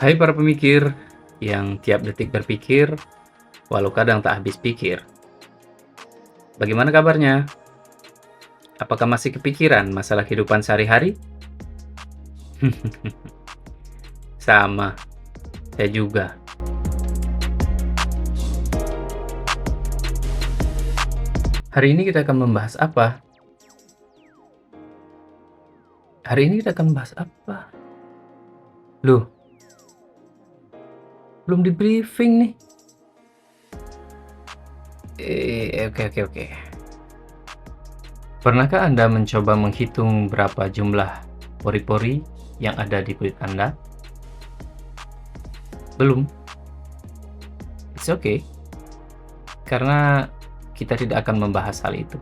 Hai para pemikir yang tiap detik berpikir, walau kadang tak habis pikir. Bagaimana kabarnya? Apakah masih kepikiran masalah kehidupan sehari-hari? Sama, saya juga. Hari ini kita akan membahas apa? Hari ini kita akan membahas apa? Loh, belum di briefing nih. Oke. Pernahkah Anda mencoba menghitung berapa jumlah pori-pori yang ada di kulit Anda? Belum? It's okay, karena kita tidak akan membahas hal itu.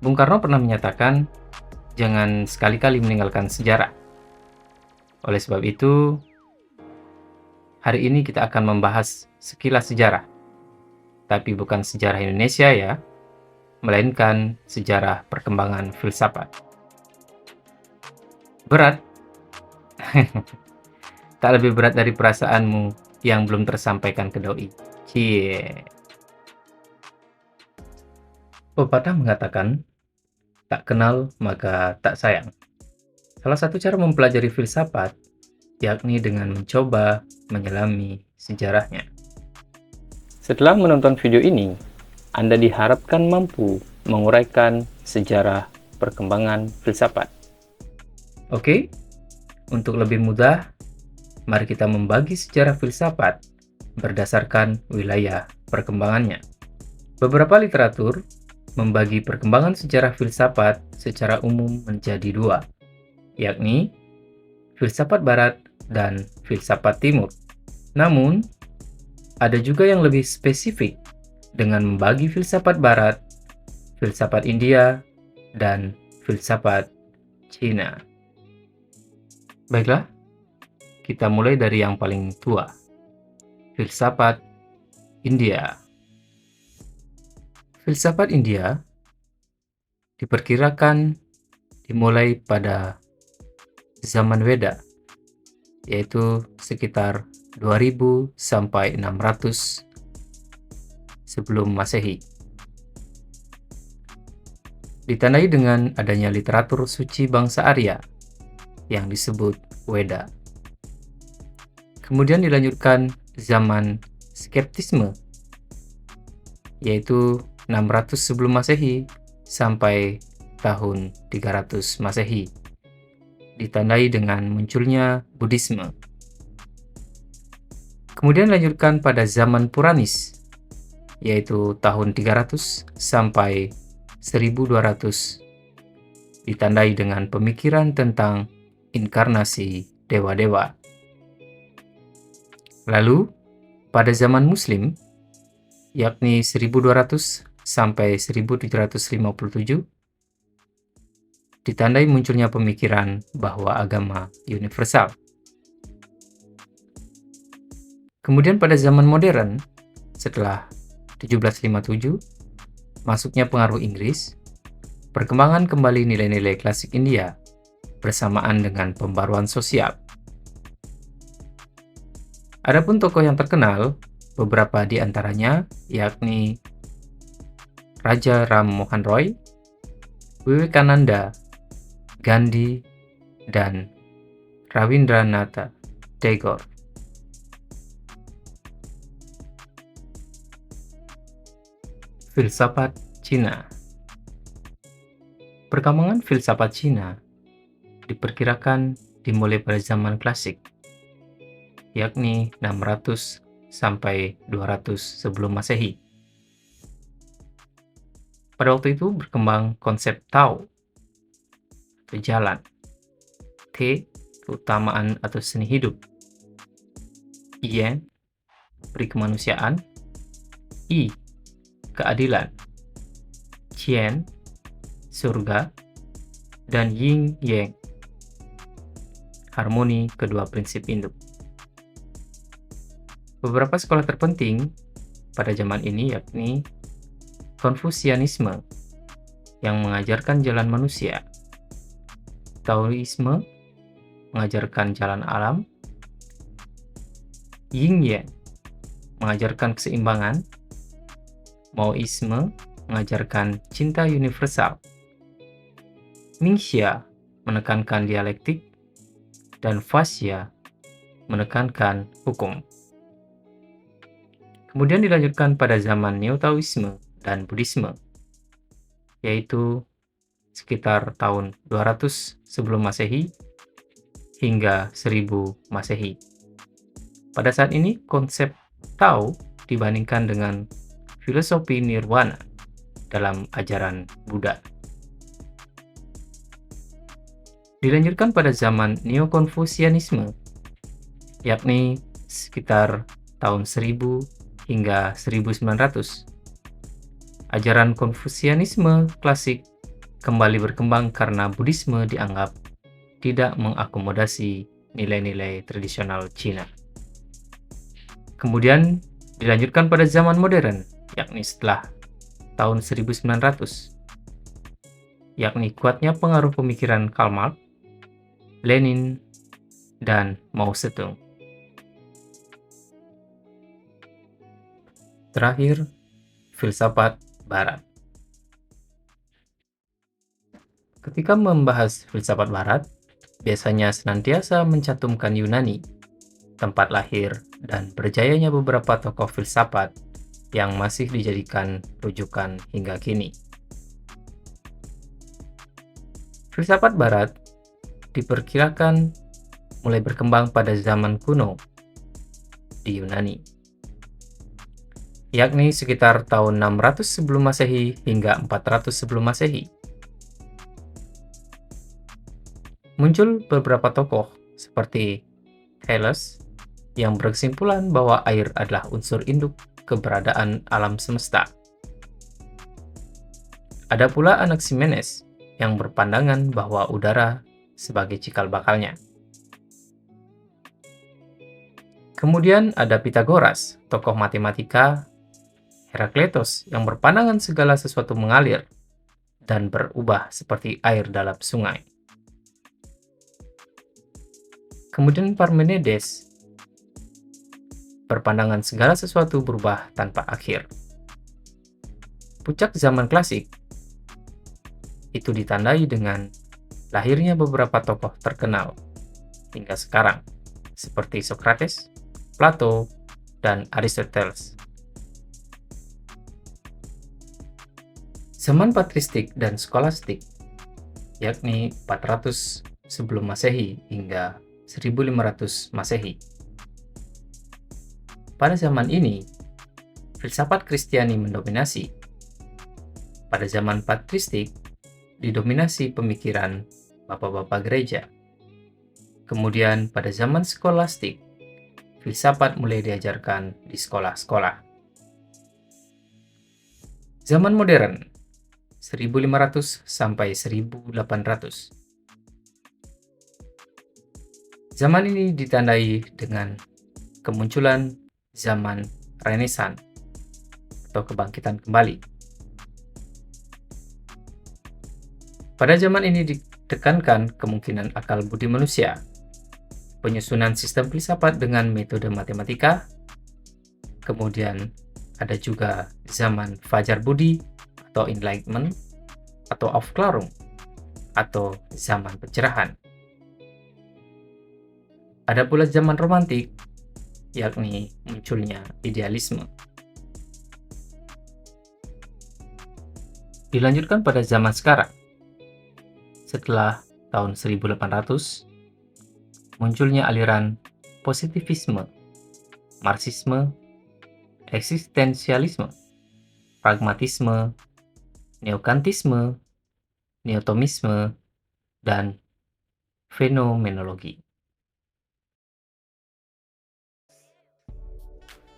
Bung Karno pernah menyatakan, jangan sekali-kali meninggalkan sejarah. Oleh sebab itu, hari ini kita akan membahas sekilas sejarah. Tapi bukan sejarah Indonesia ya, melainkan sejarah perkembangan filsafat. Berat? Tak lebih berat dari perasaanmu yang belum tersampaikan ke doi. Cie. Pepatah mengatakan, tak kenal maka tak sayang. Salah satu cara mempelajari filsafat yakni dengan mencoba menyelami sejarahnya. Setelah menonton video ini, Anda diharapkan mampu menguraikan sejarah perkembangan filsafat. Oke, untuk lebih mudah, mari kita membagi sejarah filsafat berdasarkan wilayah perkembangannya. Beberapa literatur membagi perkembangan sejarah filsafat secara umum menjadi dua, yakni filsafat barat dan filsafat timur. Namun, ada juga yang lebih spesifik dengan membagi filsafat barat, filsafat India, dan filsafat Cina. Baiklah, kita mulai dari yang paling tua, filsafat India. Filsafat India diperkirakan dimulai pada zaman Weda, yaitu sekitar 2000 sampai 600 sebelum Masehi. Ditandai dengan adanya literatur suci bangsa Arya yang disebut Weda. Kemudian dilanjutkan zaman skeptisme, yaitu 600 sebelum Masehi sampai tahun 300 Masehi. Ditandai dengan munculnya Buddhisme. Kemudian lanjutkan pada zaman Puranis, yaitu tahun 300 sampai 1200. Ditandai dengan pemikiran tentang inkarnasi dewa-dewa. Lalu, pada zaman Muslim, yakni 1200 sampai 1757, ditandai munculnya pemikiran bahwa agama universal. Kemudian pada zaman modern, setelah 1757, masuknya pengaruh Inggris, perkembangan kembali nilai-nilai klasik India bersamaan dengan pembaruan sosial. Adapun tokoh yang terkenal, beberapa di antaranya yakni Raja Ram Mohan Roy, Vivekananda, Gandhi, dan Rabindranath Tagore. Filsafat Cina. Perkembangan filsafat Cina diperkirakan dimulai pada zaman klasik, yakni 600 sampai 200 sebelum Masehi. Pada waktu itu berkembang konsep Tao, atau jalan, T, keutamaan atau seni hidup, Yen, peri kemanusiaan, I, keadilan, Qian, surga, dan Yin Yang, harmoni kedua prinsip induk. Beberapa sekolah terpenting pada zaman ini yakni Konfusianisme, yang mengajarkan jalan manusia. Taoisme mengajarkan jalan alam. Yin Yang mengajarkan keseimbangan. Maoisme mengajarkan cinta universal. Mingxia menekankan dialektik, dan Faxia menekankan hukum. Kemudian dilanjutkan pada zaman Neo-Taoisme dan Buddhisme, yaitu sekitar tahun 200 sebelum Masehi hingga 1000 Masehi. Pada saat ini, konsep Tao dibandingkan dengan filosofi nirwana dalam ajaran Buddha. Dilanjutkan pada zaman Neo-Konfusianisme, yakni sekitar tahun 1000 hingga 1900. Ajaran Konfusianisme klasik kembali berkembang karena Buddhisme dianggap tidak mengakomodasi nilai-nilai tradisional Cina. Kemudian dilanjutkan pada zaman modern, yakni setelah tahun 1900, yakni kuatnya pengaruh pemikiran Karl Marx, Lenin, dan Mao Zedong. Terakhir, filsafat Barat. Ketika membahas filsafat Barat, biasanya senantiasa mencantumkan Yunani, tempat lahir dan berjayanya beberapa tokoh filsafat yang masih dijadikan rujukan hingga kini. Filsafat Barat diperkirakan mulai berkembang pada zaman kuno di Yunani, yakni sekitar tahun 600 sebelum Masehi hingga 400 sebelum Masehi. Muncul beberapa tokoh seperti Thales yang berkesimpulan bahwa air adalah unsur induk keberadaan alam semesta. Ada pula Anaximenes yang berpandangan bahwa udara sebagai cikal bakalnya. Kemudian ada Pythagoras, tokoh matematika, Herakleitos yang berpandangan segala sesuatu mengalir dan berubah seperti air dalam sungai. Kemudian Parmenides berpandangan segala sesuatu berubah tanpa akhir. Puncak zaman klasik itu ditandai dengan lahirnya beberapa tokoh terkenal hingga sekarang, seperti Socrates, Plato, dan Aristoteles. Zaman patristik dan skolastik, yakni 400 sebelum Masehi hingga 1500 Masehi. Pada zaman ini, filsafat Kristiani mendominasi. Pada zaman patristik, didominasi pemikiran bapak-bapak gereja. Kemudian pada zaman skolastik, filsafat mulai diajarkan di sekolah-sekolah. Zaman modern, 1500 sampai 1800. Zaman ini ditandai dengan kemunculan zaman Renaissance atau kebangkitan kembali. Pada zaman ini ditekankan kemungkinan akal budi manusia, penyusunan sistem filsafat dengan metode matematika, kemudian ada juga zaman Fajar Budi atau Enlightenment atau Aufklärung atau zaman pencerahan. Ada pula zaman romantik, yakni munculnya idealisme. Dilanjutkan pada zaman sekarang. Setelah tahun 1800, munculnya aliran positivisme, marxisme, eksistensialisme, pragmatisme, neokantisme, neotomisme, dan fenomenologi.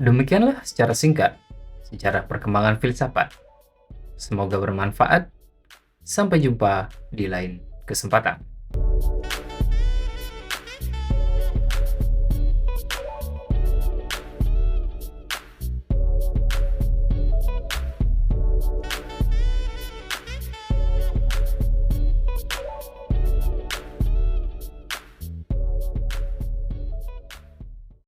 Demikianlah secara singkat sejarah perkembangan filsafat. Semoga bermanfaat. Sampai jumpa di lain kesempatan.